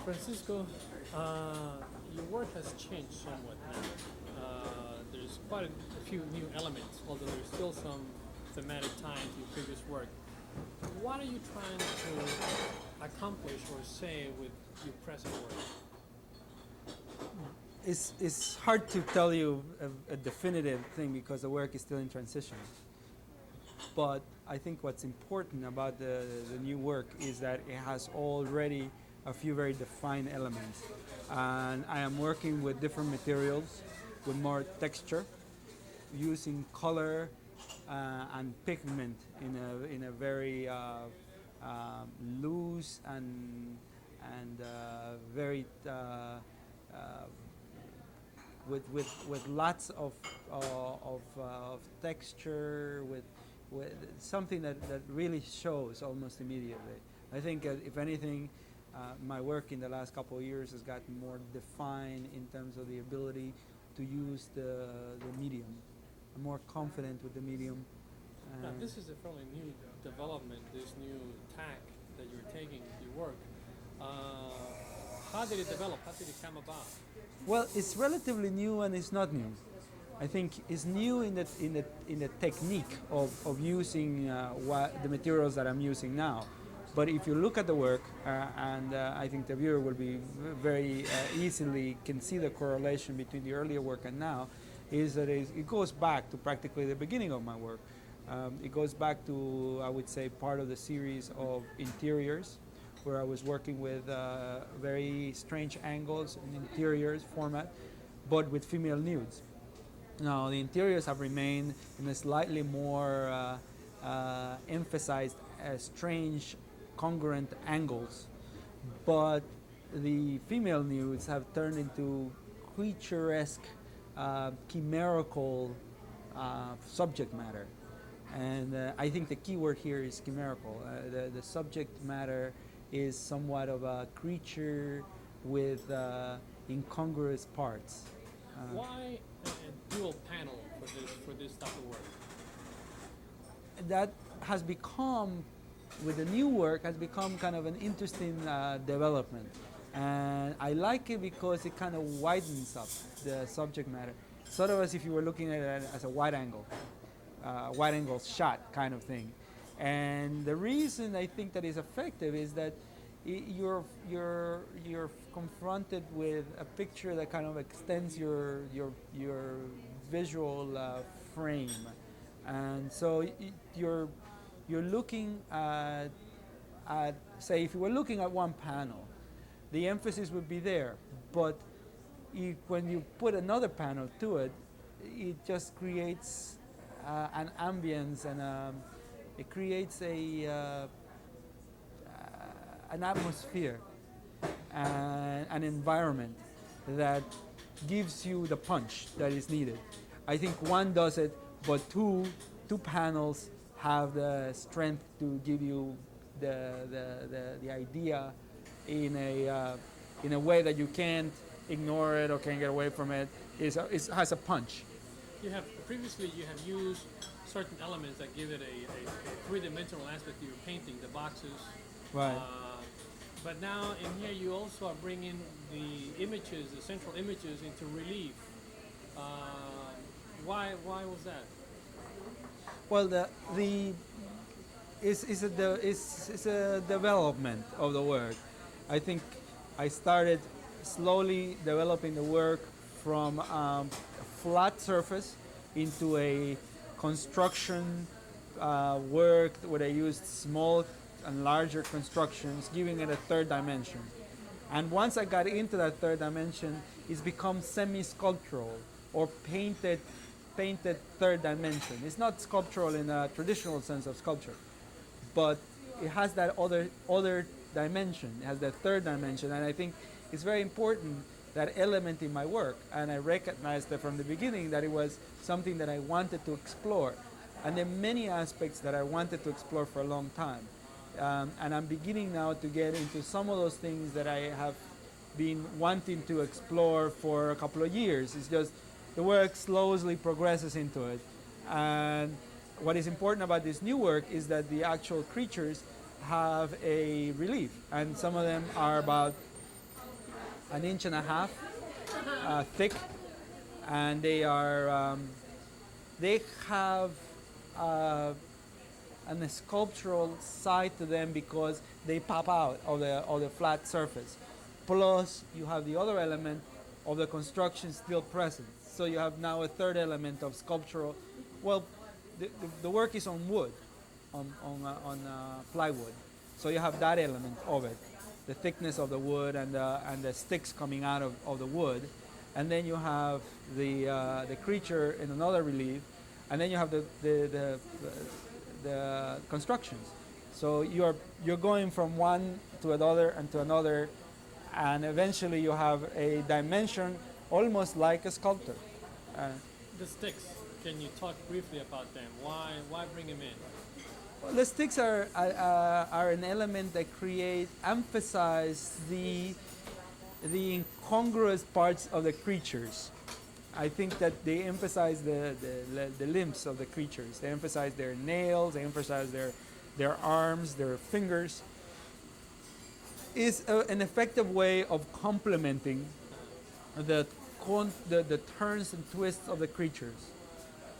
Francisco, your work has changed somewhat now. There's quite a few new elements, although there's still some thematic tie to your previous work. What are you trying to accomplish or say with your present work? It's hard to tell you a definitive thing because the work is still in transition. But I think what's important about the new work is that it has already a few very defined elements. And I am working with different materials, with more texture, using color and pigment in a very loose and very with lots of texture, with something that really shows almost immediately. I think if anything, my work in the last couple of years has gotten more defined in terms of the ability to use the medium. I'm more confident with the medium. Now, this is a fairly new development, this new tack that you're taking in your work. How did it develop? How did it come about? Well, it's relatively new and it's not new. I think it's new in the technique of using the materials that I'm using now. But if you look at the work, and I think the viewer will be very easily can see the correlation between the earlier work and now, is that it goes back to practically the beginning of my work. It goes back to, I would say, part of the series of interiors, where I was working with very strange angles in interiors format, but with female nudes. Now, the interiors have remained in a slightly more emphasized strange congruent angles, but the female nudes have turned into creaturesque, chimerical subject matter. And I think the key word here is chimerical. The subject matter is somewhat of a creature with incongruous parts. Why a dual panel for this type of work? That has become, with the new work, has become kind of an interesting development. And I like it because it kind of widens up the subject matter. Sort of as if you were looking at it as a wide angle shot kind of thing. And the reason I think that is effective is that you're confronted with a picture that kind of extends your visual frame, and so you're looking at, say, if you were looking at one panel, the emphasis would be there, but when you put another panel to it, it just creates an ambience, and it creates an atmosphere and an environment that gives you the punch that is needed. I think one does it, but two panels have the strength to give you the idea in a way that you can't ignore it or can't get away from it. It has a punch. Previously you have used certain elements that give it a three-dimensional aspect to your painting, the boxes. Right. But now in here you also are bringing the images, the central images, into relief. Why was that? Well, it's a development of the work. I think I started slowly developing the work from a flat surface into a construction work where I used small and larger constructions, giving it a third dimension. And once I got into that third dimension, it's become semi-sculptural or painted third dimension. It's not sculptural in a traditional sense of sculpture, but it has that other dimension. It has that third dimension, and I think it's very important, that element in my work. And I recognized that from the beginning that it was something that I wanted to explore, and there are many aspects that I wanted to explore for a long time. And I'm beginning now to get into some of those things that I have been wanting to explore for a couple of years. It's just the work slowly progresses into it. And what is important about this new work is that the actual creatures have a relief, and some of them are about an inch and a half thick, and they have uh, an sculptural side to them because they pop out of the flat surface. Plus, you have the other element of the construction still present. So you have now a third element of sculptural. Well, the work is on wood, on plywood. So you have that element of it, the thickness of the wood and the sticks coming out of the wood, and then you have the creature in another relief, and then you have the constructions. So you're going from one to another and to another, and eventually you have a dimension almost like a sculptor. Uh, The sticks. Can you talk briefly about them? Why bring them in? well, the sticks are an element that emphasize the incongruous parts of the creatures. I think that they emphasize the limbs of the creatures. They emphasize their nails. They emphasize their arms, their fingers. Is an effective way of complementing the turns and twists of the creatures,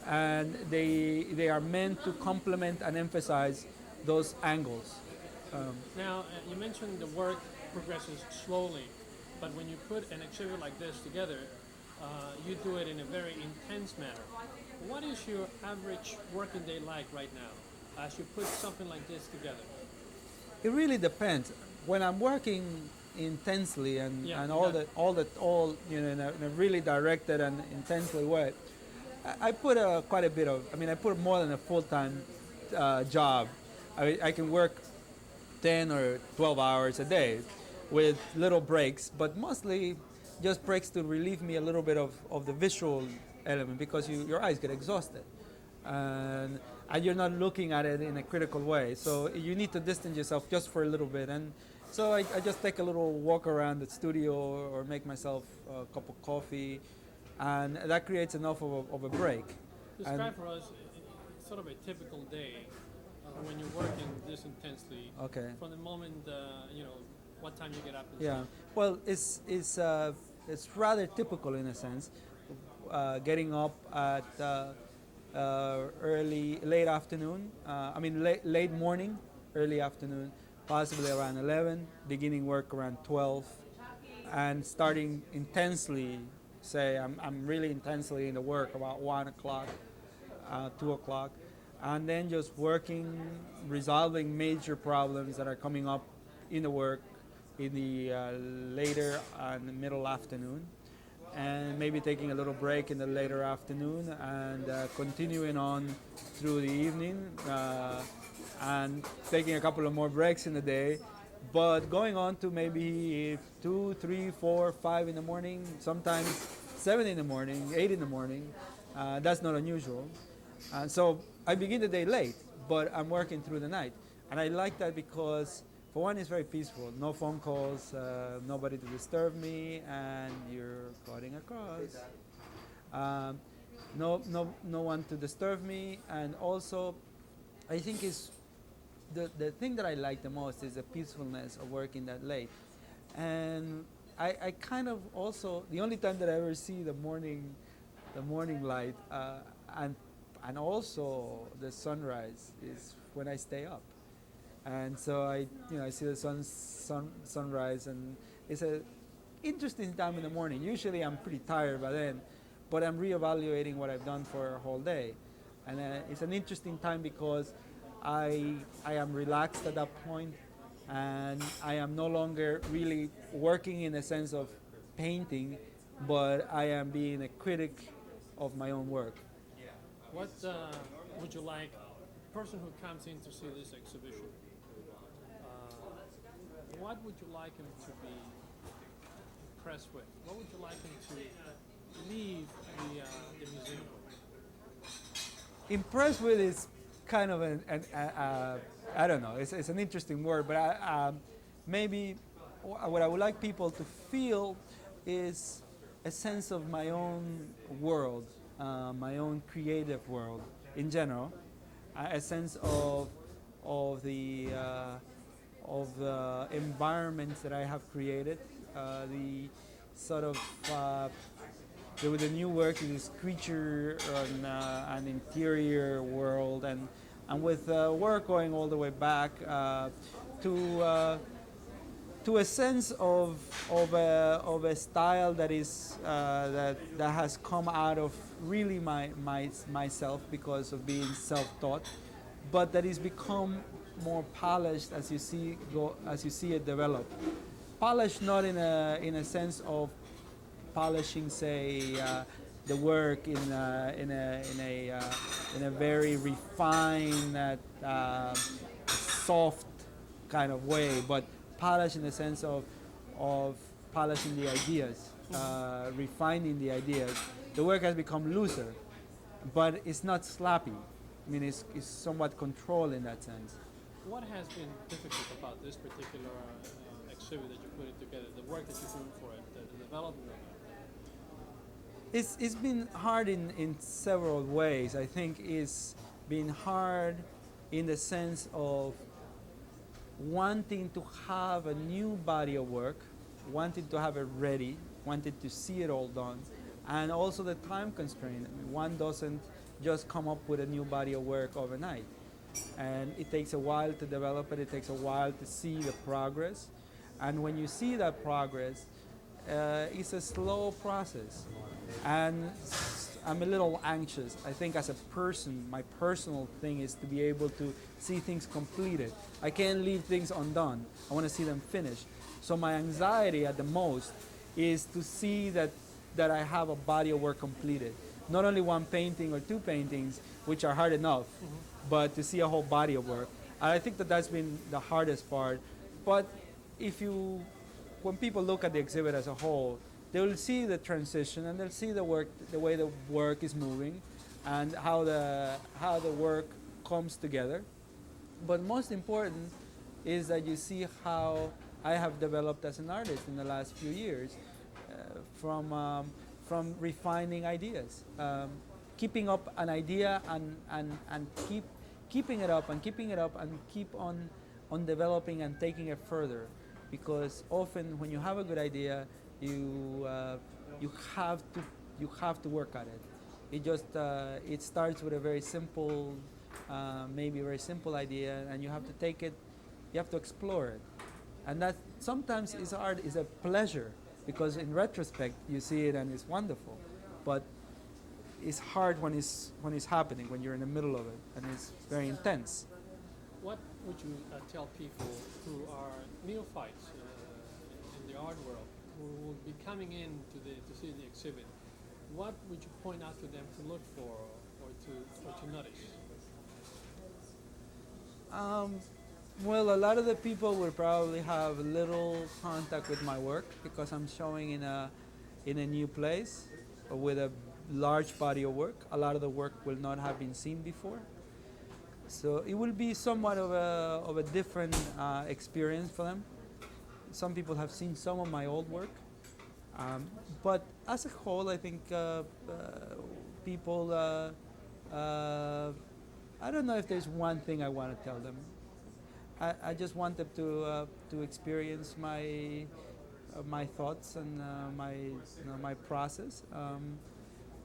and they are meant to complement and emphasize those angles. Now, you mentioned the work progresses slowly, but when you put an exhibit like this together, you do it in a very intense manner. What is your average working day like right now as you put something like this together? It really depends. When I'm working intensely and, Yeah, and yeah. all in a really directed and intensely way, I put quite a bit of. I mean, I put more than a full-time job. I can work 10 or 12 hours a day with little breaks, but mostly just breaks to relieve me a little bit of the visual element because your eyes get exhausted. And you're not looking at it in a critical way. So you need to distance yourself just for a little bit. And so I just take a little walk around the studio or make myself a cup of coffee, and that creates enough of a break. Describe And, for us sort of a typical day when you're working this intensely. okay. From the moment what time you get up. And Yeah. stuff. Well, it's rather typical in a sense. Getting up at late afternoon. Late morning, early afternoon, possibly around 11. Beginning work around 12, and starting intensely. Say I'm really intensely in the work about 1 o'clock, 2 o'clock, and then just working, resolving major problems that are coming up in the work in the later and middle afternoon, and maybe taking a little break in the later afternoon and continuing on through the evening and taking a couple of more breaks in the day, but going on to maybe 2, 3, 4, 5 in the morning, sometimes 7 in the morning, 8 in the morning. That's not unusual. And so I begin the day late, but I'm working through the night. And I like that because, for one, it's very peaceful. No phone calls, nobody to disturb me, and you're cutting across. No one to disturb me, and also, I think is the thing that I like the most is the peacefulness of working that late. And I kind of also, the only time that I ever see the morning light and also the sunrise is when I stay up. And so I see the sunrise, and it's a interesting time in the morning. Usually I'm pretty tired by then, but I'm reevaluating what I've done for a whole day, and it's an interesting time because I am relaxed at that point, and I am no longer really working in the sense of painting, but I am being a critic of my own work. What would you like a person who comes in to see this exhibition? What would you like him to be impressed with? What would you like him to leave the museum with? Impressed with is kind of I don't know. It's an interesting word, but maybe what I would like people to feel is a sense of my own world, my own creative world in general, a sense of the the environments that I have created. The sort of with the new work is this creature and an interior world, and with work going all the way back to to a sense of a style that is that has come out of really myself because of being self-taught, but that is become more polished as you see it develop. Polished not in a sense of polishing, say, the work in a very refined, soft kind of way, but polish in the sense of polishing the ideas, refining the ideas. The work has become looser, but it's not slappy. I mean, it's somewhat controlled in that sense. What has been difficult about this particular exhibit that you put it together, the work that you're doing for it, the development of it? It's been hard in several ways. I think it's been hard in the sense of wanting to have a new body of work, wanting to have it ready, wanting to see it all done, and also the time constraint. I mean, one doesn't just come up with a new body of work overnight. And it takes a while to develop it, it takes a while to see the progress. And when you see that progress, it's a slow process. And I'm a little anxious. I think as a person, my personal thing is to be able to see things completed. I can't leave things undone. I want to see them finished. So my anxiety at the most is to see that I have a body of work completed. Not only one painting or two paintings, which are hard enough, but to see a whole body of work. And I think that's been the hardest part. But when people look at the exhibit as a whole, they will see the transition and they'll see the work, the way the work is moving, and how the work comes together. But most important is that you see how I have developed as an artist in the last few years, from refining ideas, keeping up an idea and keeping it up and keep on developing and taking it further, because often when you have a good idea, you have to work at it. It starts with a very simple, maybe a very simple idea, and you have to take it, you have to explore it, and that sometimes is art is a pleasure, because in retrospect you see it and it's wonderful, but it's hard when it's happening, when you're in the middle of it, and it's very intense. What would you tell people who are neophytes in the art world, who will be coming in to see the exhibit? What would you point out to them to look for or to notice? Well, a lot of the people will probably have little contact with my work because I'm showing in a new place with a large body of work. A lot of the work will not have been seen before. So it will be somewhat of a different experience for them. Some people have seen some of my old work. But as a whole, I think people, I don't know if there's one thing I want to tell them. I just want them to experience my thoughts and my process,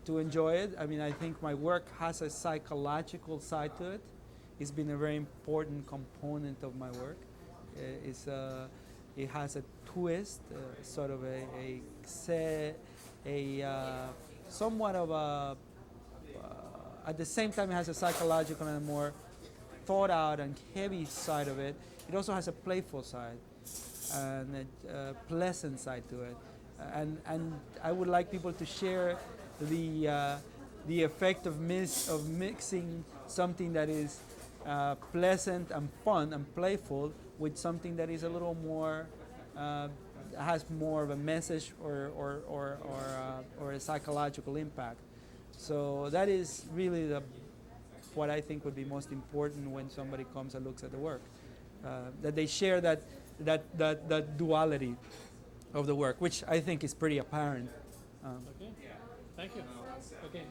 to enjoy it. I mean, I think my work has a psychological side to it. It's been a very important component of my work. It has a twist, sort of somewhat of a. At the same time, it has a psychological and a more thought out and heavy side of it. It also has a playful side and a pleasant side to it. And I would like people to share the effect of mixing something that is pleasant and fun and playful with something that is a little more has more of a message or a psychological impact. So that is really what I think would be most important when somebody comes and looks at the work, that they share that duality of the work, which I think is pretty apparent. Okay, thank you. Okay,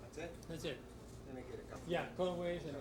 That's it? that's it. Let me get a couple. Yeah, colorways and.